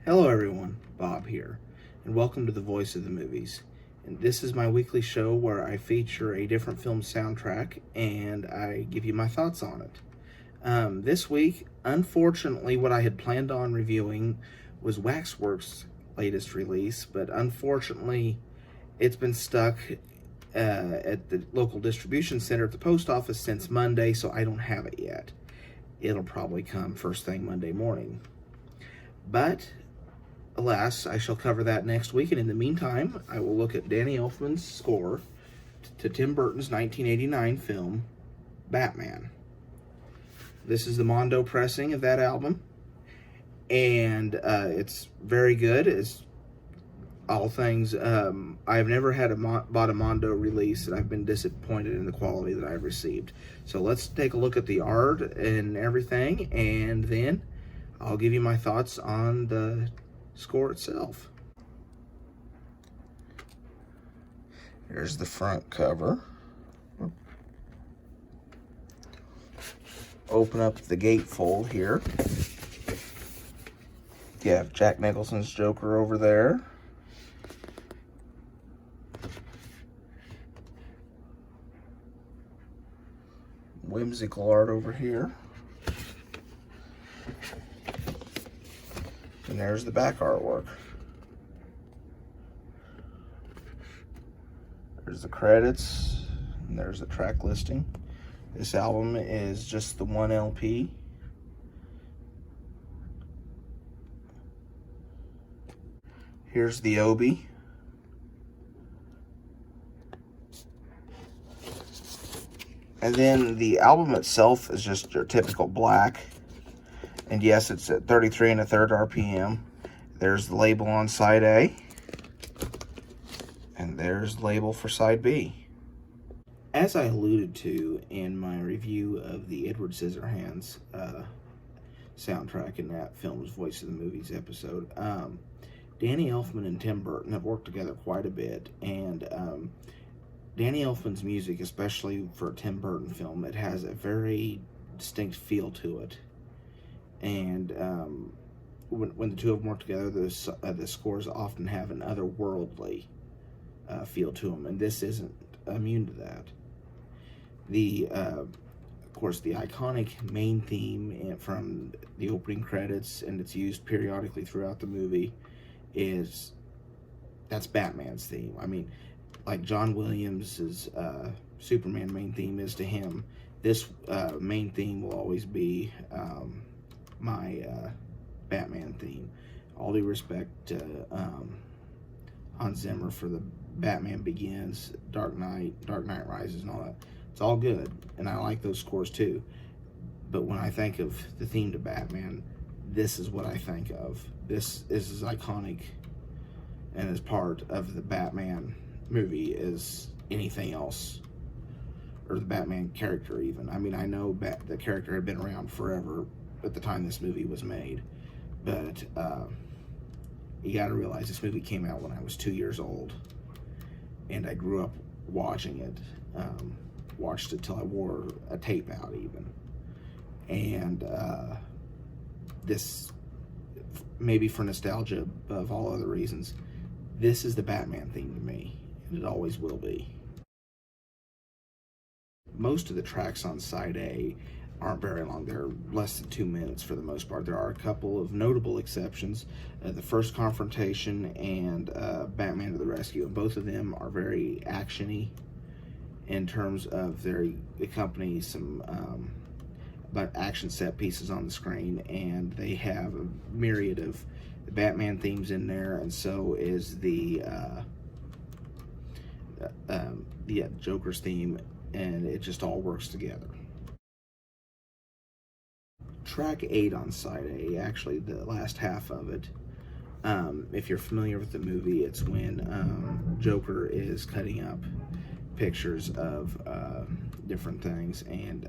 Hello everyone, Bob here, and welcome to the Voice of the Movies. And this is my weekly show where I feature a different film soundtrack and I give you my thoughts on it. This week, unfortunately, what I had planned on reviewing was Waxworks' latest release, but unfortunately, it's been stuck at the local distribution center at the post office since Monday, so I don't have it yet. It'll probably come first thing Monday morning. But alas, I shall cover that next week, and in the meantime, I will look at Danny Elfman's score to Tim Burton's 1989 film, Batman. This is the Mondo pressing of that album, and it's very good. It's all things. I've never had bought a Mondo release, and I've been disappointed in the quality that I've received. So let's take a look at the art and everything, and then I'll give you my thoughts on the score itself. Here's the front cover. Open up the gatefold here. You have Jack Nicholson's Joker over there. Whimsical art over here. And there's the back artwork. There's the credits, and there's the track listing. This album is just the one LP. Here's the Obi. And then the album itself is just your typical black. And yes, it's at 33 1/3 RPM. There's the label on side A. And there's the label for side B. As I alluded to in my review of the Edward Scissorhands soundtrack in that film's Voice of the Movies episode, Danny Elfman and Tim Burton have worked together quite a bit. And Danny Elfman's music, especially for a Tim Burton film, it has a very distinct feel to it. And when the two of them work together, the scores often have an otherworldly feel to them, and this isn't immune to that. Of course, the iconic main theme from the opening credits, and it's used periodically throughout the movie, that's Batman's theme. I mean, like John Williams's Superman main theme is to him, this main theme will always be my Batman theme. All due respect to Hans Zimmer for the Batman Begins, Dark Knight Rises, and all that. It's all good, and I like those scores too. But when I think of the theme to Batman, this is what I think of. This is as iconic and as part of the Batman movie as anything else, or the Batman character even. I mean, I know the character had been around forever at the time this movie was made, but you got to realize this movie came out when I was 2 years old, and I grew up watching it. Watched it till I wore a tape out even, and this, maybe for nostalgia above all other reasons, this is the Batman theme to me, and it always will be. Most of the tracks on side A aren't very long. They're less than 2 minutes for the most part. There are a couple of notable exceptions. The First Confrontation and Batman to the Rescue, and both of them are very action-y in terms of they accompany some action set pieces on the screen, and they have a myriad of the Batman themes in there, and so is the Joker's theme, and it just all works together. Track 8 on side A, actually the last half of it, if you're familiar with the movie, it's when Joker is cutting up pictures of different things, and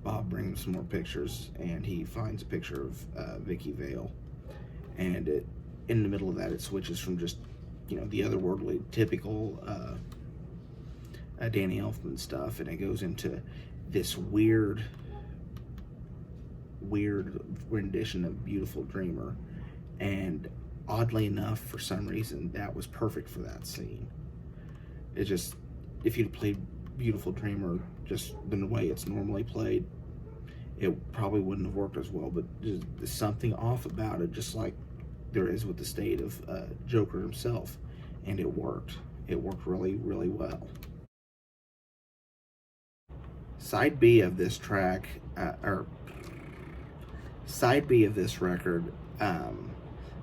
Bob brings some more pictures, and he finds a picture of Vicky Vale, and in the middle of that it switches from just, you know, the otherworldly typical Danny Elfman stuff, and it goes into this weird rendition of Beautiful Dreamer, And oddly enough, for some reason, that was perfect for that scene. It just, if you'd played Beautiful Dreamer just the way it's normally played, it probably wouldn't have worked as well. But there's something off about it, just like there is with the state of Joker himself, and it worked. It worked really, really well. Side B of this track, or side B of this record,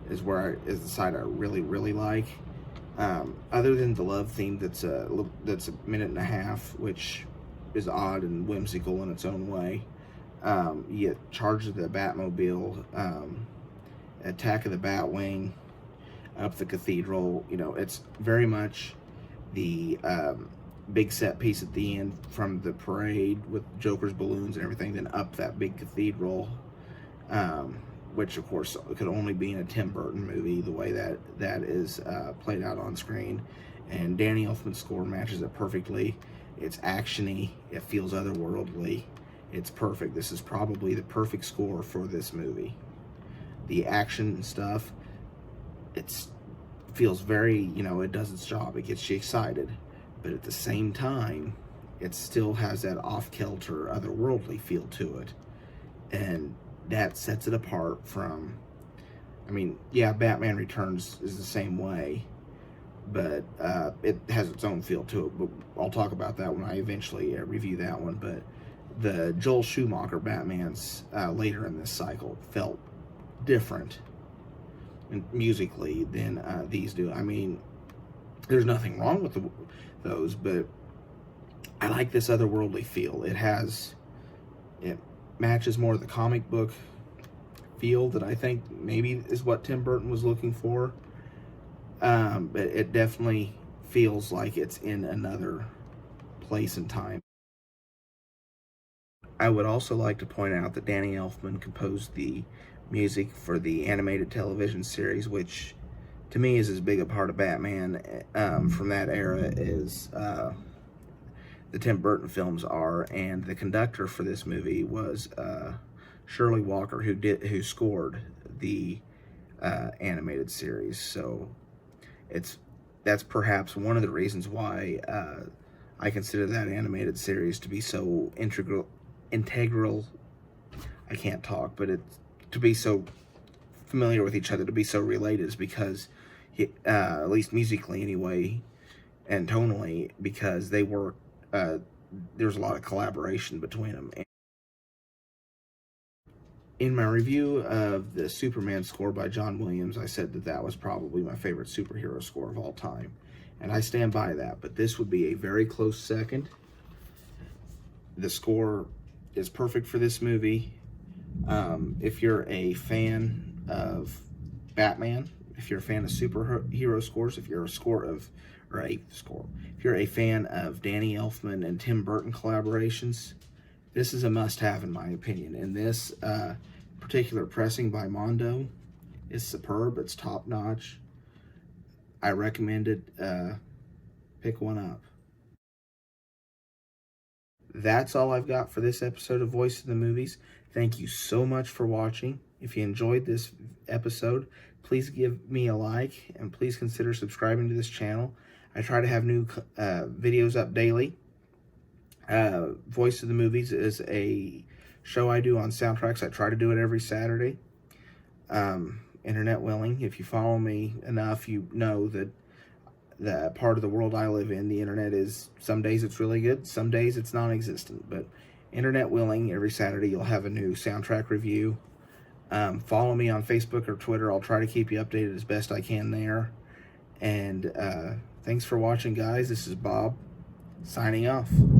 is the side I really, really like. Other than the love theme that's a minute and a half, which is odd and whimsical in its own way. You get Charge of the Batmobile, Attack of the Batwing, Up the Cathedral. You know, it's very much the big set piece at the end from the parade with Joker's balloons and everything, then up that big cathedral, which of course could only be in a Tim Burton movie, the way that is played out on screen. And Danny Elfman's score matches it perfectly. It's actiony, it feels otherworldly, it's perfect. This is probably the perfect score for this movie. The action and stuff, it feels very, you know, it does its job, it gets you excited, but at the same time, it still has that off-kilter, otherworldly feel to it. And that sets it apart from, I mean, yeah, Batman Returns is the same way, but it has its own feel to it. But I'll talk about that when I eventually review that one. But the Joel Schumacher Batmans later in this cycle felt different musically than these do. I mean, there's nothing wrong with those, but I like this otherworldly feel. It matches more the comic book feel that I think maybe is what Tim Burton was looking for. But it definitely feels like it's in another place and time. I would also like to point out that Danny Elfman composed the music for the animated television series, which to me is as big a part of Batman from that era as the Tim Burton films are. And the conductor for this movie was Shirley Walker, who scored the animated series. So that's perhaps one of the reasons why I consider that animated series to be so integral. I can't talk, but to be so familiar with each other, to be so related, is because at least musically anyway, and tonally, because they were there's a lot of collaboration between them. In my review of the Superman score by John Williams, I said that was probably my favorite superhero score of all time, and I stand by that, but this would be a very close second. The score is perfect for this movie. If you're a fan of Batman, if you're a fan of superhero scores, if you're if you're a fan of Danny Elfman and Tim Burton collaborations, this is a must-have in my opinion. And this particular pressing by Mondo is superb. It's top-notch. I recommend it. Pick one up. That's all I've got for this episode of Voice of the Movies. Thank you so much for watching. If you enjoyed this episode, please give me a like and please consider subscribing to this channel. I try to have new videos up daily. Voice of the Movies is a show I do on soundtracks. I try to do it every Saturday. Internet willing. If you follow me enough, you know that the part of the world I live in, the internet is, some days it's really good, some days it's non-existent, but internet willing, every Saturday you'll have a new soundtrack review. Follow me on Facebook or Twitter. I'll try to keep you updated as best I can there. And thanks for watching, guys. This is Bob, signing off.